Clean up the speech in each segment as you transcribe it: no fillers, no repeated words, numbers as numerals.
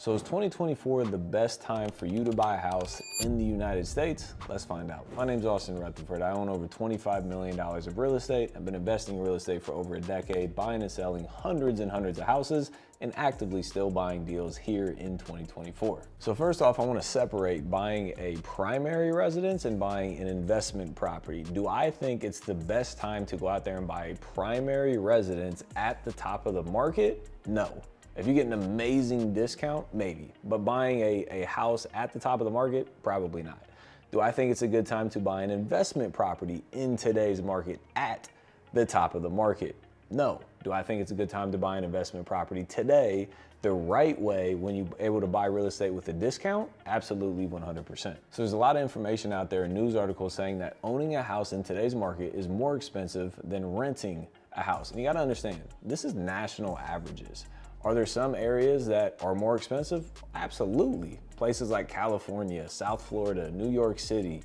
So is 2024 the best time for you to buy a house in the United States? Let's find out. My name's Rutherford. I own over $25 million of real estate. I've been investing in real estate for over a decade, buying and selling hundreds and hundreds of houses, and actively still buying deals here in 2024. So first off, I want to separate buying a primary residence and buying an investment property. Do I think it's the best time to go out there and buy a primary residence at the top of the market? No. If you get an amazing discount, maybe, but buying a house at the top of the market, probably not. Do I think it's a good time to buy an investment property in today's market at the top of the market? No. Do I think it's a good time to buy an investment property today the right way when you're able to buy real estate with a discount? Absolutely 100%. So there's a lot of information out there in news articles saying that owning a house in today's market is more expensive than renting a house. And you gotta understand, this is national averages. Are there some areas that are more expensive? Absolutely. Places like California, South Florida, New York City,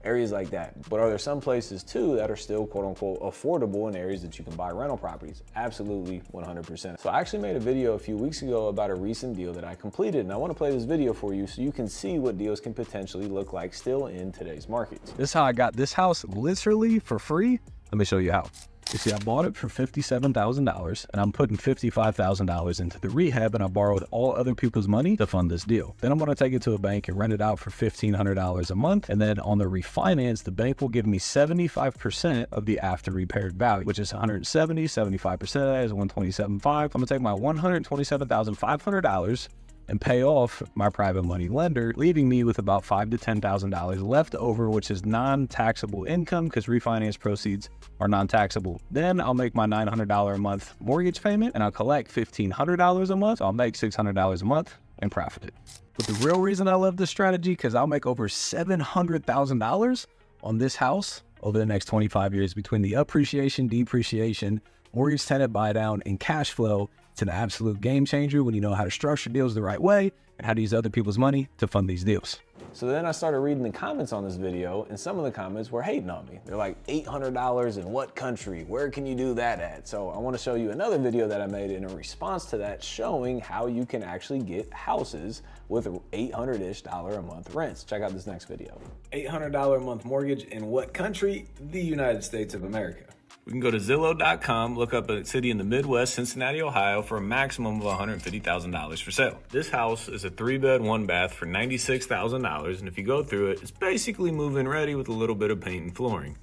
areas like that. But are there some places too that are still quote unquote affordable in areas that you can buy rental properties? Absolutely 100%. So I actually made a video a few weeks ago about a recent deal that I completed, and I want to play this video for you so you can see what deals can potentially look like still in today's markets. This is how I got this house literally for free. Let me show you how. You see, I bought it for $57,000 and I'm putting $55,000 into the rehab, and I borrowed all other people's money to fund this deal. Then I'm going to take it to a bank and rent it out for $1,500 a month. And then on the refinance, the bank will give me 75% of the after repaired value, which is 170, 75% of that is 127.5. I'm going to take my $127,500 and pay off my private money lender, leaving me with about $5,000 to $10,000 left over, which is non-taxable income because refinance proceeds are non-taxable. Then I'll make my $900 a month mortgage payment and I'll collect $1,500 a month. So I'll make $600 a month and profit it. But the real reason I love this strategy, because I'll make over $700,000 on this house over the next 25 years between the appreciation, depreciation, mortgage tenant buy down, and cash flow. It's an absolute game changer when you know how to structure deals the right way and how to use other people's money to fund these deals. So then I started reading the comments on this video, and some of the comments were hating on me. They're like, $800 in what country? Where can you do that at? So I want to show you another video that I made in a response to that, showing how you can actually get houses with $800-ish a month rents. Check out this next video. $800 a month mortgage in what country? The United States of America. We can go to Zillow.com, look up a city in the Midwest, Cincinnati, Ohio, for a maximum of $150,000 for sale. This house is a 3-bed, 1-bath for $96,000, and if you go through it, it's basically move-in ready with a little bit of paint and flooring.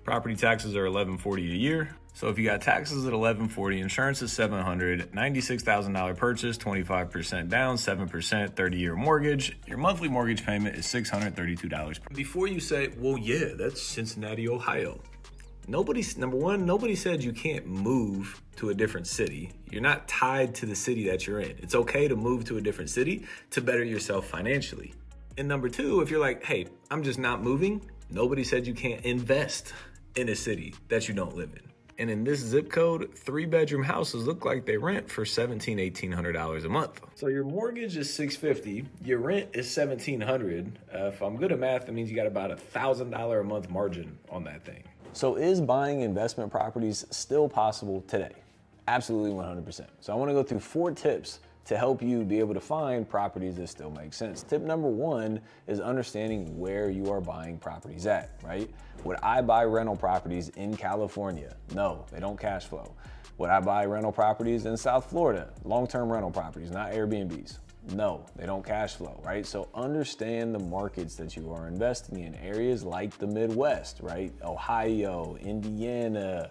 Property taxes are $1,140 a year. So if you got taxes at $1,140, insurance is $700, $96,000 purchase, 25% down, 7%, 30-year mortgage. Your monthly mortgage payment is $632. Before you say, well, yeah, that's Cincinnati, Ohio. Number one, nobody said you can't move to a different city. You're not tied to the city that you're in. It's okay to move to a different city to better yourself financially. And number two, if you're like, hey, I'm just not moving, nobody said you can't invest in a city that you don't live in. And in this zip code, 3-bedroom houses look like they rent for $1,700, $1,800 a month. So your mortgage is $650, your rent is $1,700. If I'm good at math, that means you got about $1,000 a month margin on that thing. So is buying investment properties still possible today? Absolutely 100%. So I want to go through 4 tips to help you be able to find properties that still make sense. Tip number 1 is understanding where you are buying properties at, right? Would I buy rental properties in California? No, they don't cash flow. Would I buy rental properties in South Florida? Long-term rental properties, not Airbnbs. No, they don't cash flow, right? So understand the markets that you are investing in. Areas like the Midwest, right? Ohio, Indiana,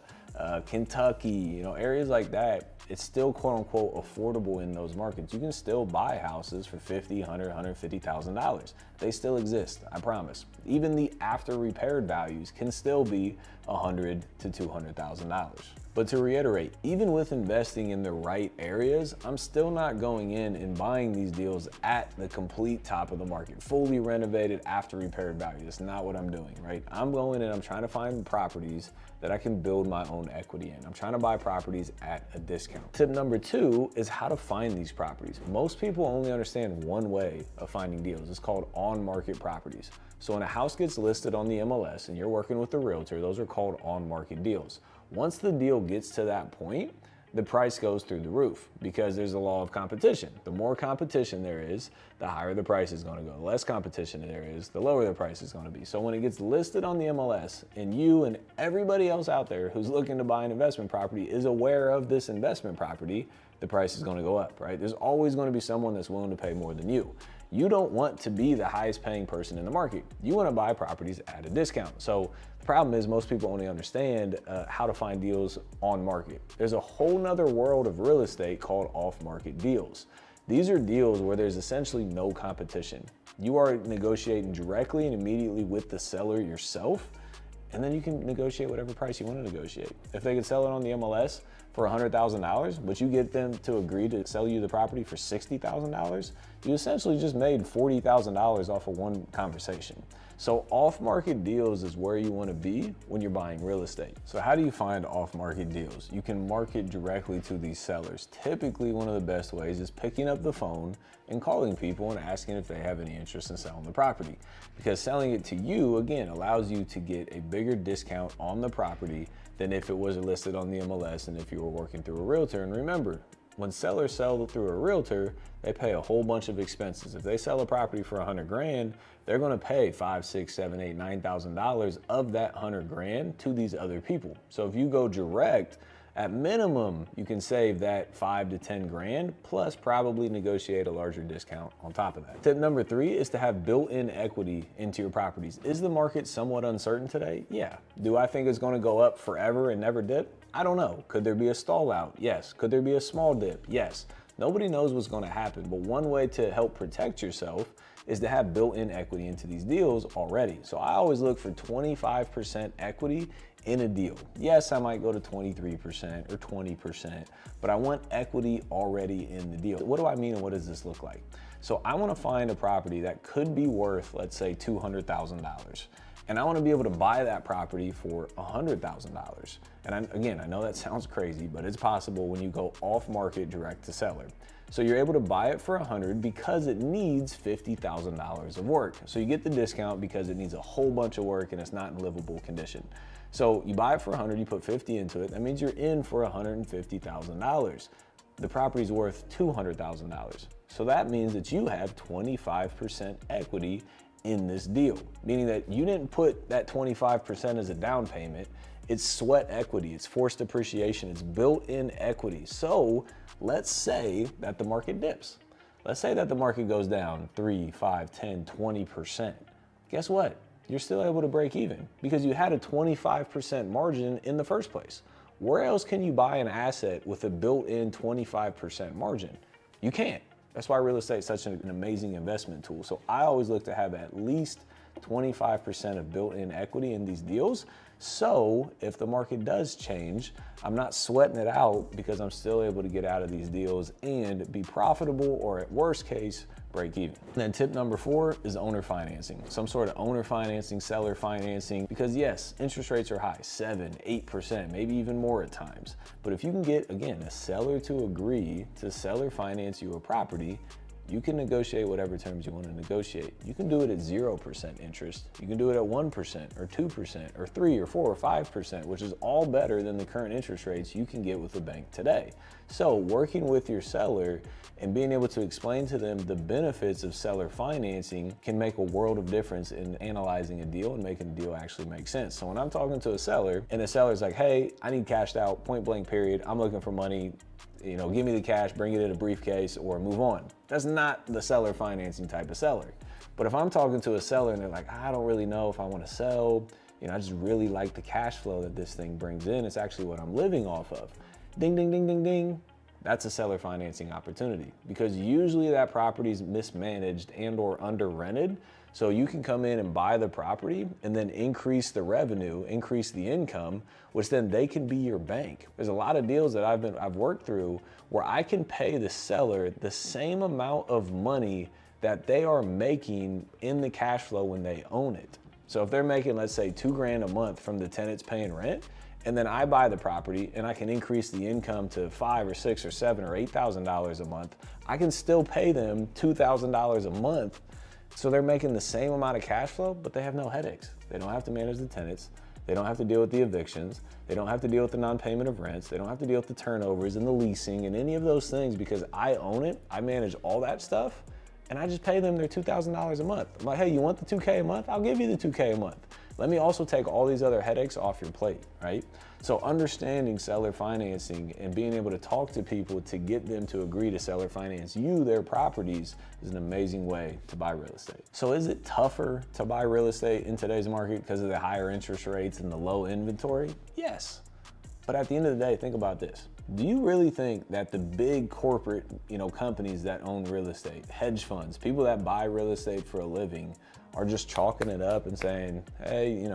Kentucky, areas like that. It's still quote unquote affordable in those markets. You can still buy houses for $50,000, $100,000, $150,000. They still exist, I promise. Even the after repaired values can still be $100,000 to $200,000. But to reiterate, even with investing in the right areas, I'm still not going in and buying these deals at the complete top of the market, fully renovated after repaired value. That's not what I'm doing, right? I'm going in, I'm trying to find properties that I can build my own equity in. I'm trying to buy properties at a discount. Tip number 2 is how to find these properties. Most people only understand one way of finding deals. It's called on-market properties. So when a house gets listed on the MLS and you're working with a realtor, those are called on-market deals. Once the deal gets to that point, the price goes through the roof because there's a law of competition. The more competition there is, the higher the price is going to go. The less competition there is, the lower the price is going to be. So when it gets listed on the MLS and you and everybody else out there who's looking to buy an investment property is aware of this investment property, the price is going to go up, right? There's always going to be someone that's willing to pay more than you. You don't want to be the highest paying person in the market. You want to buy properties at a discount. So the problem is most people only understand how to find deals on market. There's a whole nother world of real estate called off-market deals. These are deals where there's essentially no competition. You are negotiating directly and immediately with the seller yourself, and then you can negotiate whatever price you want to negotiate. If they could sell it on the MLS for $100,000, but you get them to agree to sell you the property for $60,000, you essentially just made $40,000 off of one conversation. So off-market deals is where you want to be when you're buying real estate. So how do you find off-market deals? You can market directly to these sellers. Typically, one of the best ways is picking up the phone and calling people and asking if they have any interest in selling the property. Because selling it to you, again, allows you to get a bigger discount on the property than if it was listed on the MLS and if you were working through a realtor. And remember, when sellers sell through a realtor, they pay a whole bunch of expenses. If they sell a property for 100 grand, they're gonna pay $5, $6, $7, $8, $9,000 of that 100 grand to these other people. So if you go direct, at minimum, you can save that 5 to 10 grand, plus probably negotiate a larger discount on top of that. Tip number 3 is to have built-in equity into your properties. Is the market somewhat uncertain today? Yeah. Do I think it's gonna go up forever and never dip? I don't know. Could there be a stall out? Yes. Could there be a small dip? Yes. Nobody knows what's gonna happen, but one way to help protect yourself is to have built-in equity into these deals already. So I always look for 25% equity in a deal. Yes, I might go to 23% or 20%, but I want equity already in the deal. What do I mean and what does this look like? So I wanna find a property that could be worth, let's say, $200,000. And I wanna be able to buy that property for $100,000. And I know that sounds crazy, but it's possible when you go off market direct to seller. So you're able to buy it for 100 because it needs $50,000 of work. So you get the discount because it needs a whole bunch of work and it's not in livable condition. So you buy it for 100, you put 50 into it. That means you're in for $150,000. The property's worth $200,000. So that means that you have 25% equity in this deal, meaning that you didn't put that 25% as a down payment. It's sweat equity, it's forced appreciation, it's built-in equity. So let's say that the market dips. Let's say that the market goes down 3, 5, 10, 20%. Guess what? You're still able to break even because you had a 25% margin in the first place. Where else can you buy an asset with a built-in 25% margin? You can't. That's why real estate is such an amazing investment tool. So I always look to have at least 25% of built-in equity in these deals. So if the market does change, I'm not sweating it out because I'm still able to get out of these deals and be profitable, or at worst case, break even. And then tip number 4 is owner financing. Some sort of owner financing, seller financing, because yes, interest rates are high, 7, 8%, maybe even more at times. But if you can get, again, a seller to agree to seller finance you a property, you can negotiate whatever terms you want to negotiate. You can do it at 0% interest. You can do it at 1% or 2% or 3 or 4 or 5%, which is all better than the current interest rates you can get with a bank today. So working with your seller and being able to explain to them the benefits of seller financing can make a world of difference in analyzing a deal and making a deal actually make sense. So when I'm talking to a seller and the seller's like, hey, I need cashed out, point blank period, I'm looking for money, you know, give me the cash, bring it in a briefcase, or move on. That's not the seller financing type of seller. But if I'm talking to a seller and they're like, I don't really know if I want to sell, you know, I just really like the cash flow that this thing brings in. It's actually what I'm living off of. Ding, ding, ding, ding, ding. That's a seller financing opportunity because usually that property is mismanaged and or under rented. So you can come in and buy the property and then increase the revenue, increase the income, which then they can be your bank. There's a lot of deals that I've worked through where I can pay the seller the same amount of money that they are making in the cash flow when they own it. So if they're making, let's say, $2,000 a month from the tenants paying rent, and then I buy the property and I can increase the income to $5,000 or $6,000 or $7,000 or $8,000 a month, I can still pay them $2,000 a month. So they're making the same amount of cash flow, but they have no headaches. They don't have to manage the tenants. They don't have to deal with the evictions. They don't have to deal with the non-payment of rents. They don't have to deal with the turnovers and the leasing and any of those things because I own it. I manage all that stuff and I just pay them their $2,000 a month. I'm like, hey, you want the $2K a month? I'll give you the $2K a month. Let me also take all these other headaches off your plate, right? So understanding seller financing and being able to talk to people to get them to agree to seller finance you their properties is an amazing way to buy real estate. So is it tougher to buy real estate in today's market because of the higher interest rates and the low inventory? Yes. But at the end of the day, think about this. Do you really think that the big corporate, companies that own real estate, hedge funds, people that buy real estate for a living are just chalking it up and saying, hey,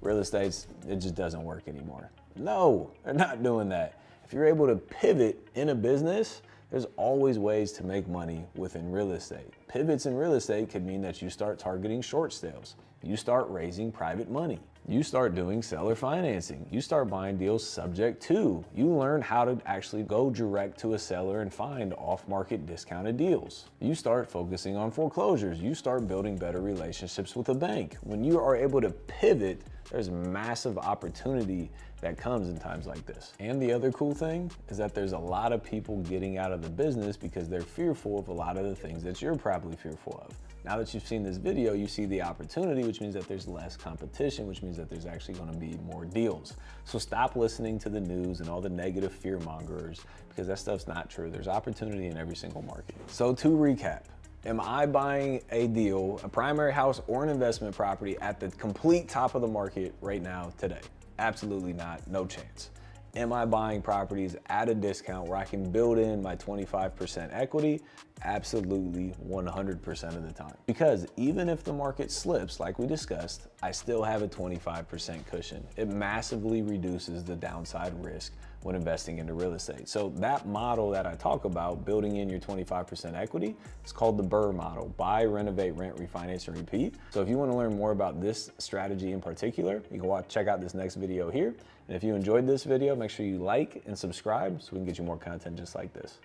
real estate, it just doesn't work anymore? No, they're not doing that. If you're able to pivot in a business, there's always ways to make money within real estate. Pivots in real estate could mean that you start targeting short sales. You start raising private money. You start doing seller financing. You start buying deals subject to. You learn how to actually go direct to a seller and find off-market discounted deals. You start focusing on foreclosures. You start building better relationships with a bank. When you are able to pivot, there's massive opportunity that comes in times like this. And the other cool thing is that there's a lot of people getting out of the business because they're fearful of a lot of the things that you're probably fearful of. Now that you've seen this video, you see the opportunity, which means that there's less competition, which means that there's actually going to be more deals. So stop listening to the news and all the negative fear mongers because that stuff's not true. There's opportunity in every single market. So to recap, am I buying a deal, a primary house or an investment property at the complete top of the market right now today? Absolutely not, no chance. Am I buying properties at a discount where I can build in my 25% equity? Absolutely, 100% of the time. Because even if the market slips, like we discussed, I still have a 25% cushion. It massively reduces the downside risk when investing into real estate. So that model that I talk about, building in your 25% equity, is called the BRRRR model: buy, renovate, rent, refinance, and repeat. So if you want to learn more about this strategy in particular, you can check out this next video here. And if you enjoyed this video, make sure you like and subscribe so we can get you more content just like this.